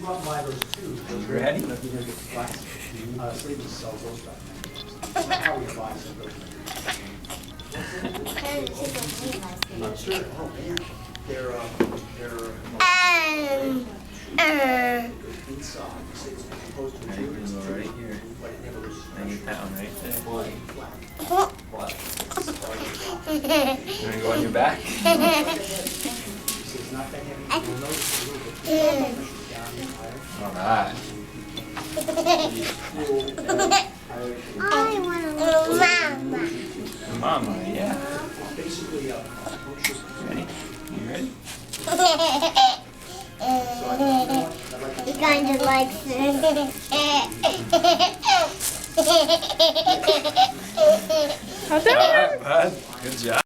brought by those two. You ready? You just get glass, sleeveless cells, those stuff. How we advise of those. I'm sure, oh man, they're inside, so it's opposed to Now you can go right here. but it never loses. Now you that one right there. Flat. What? You wanna go on your back? So it's not that heavy. You'll notice a little bit. Down and higher. Alright. I want a little mama. Mama, yeah. Basically, Ready? You ready? He kind of likes it. Alright, bud. Good job.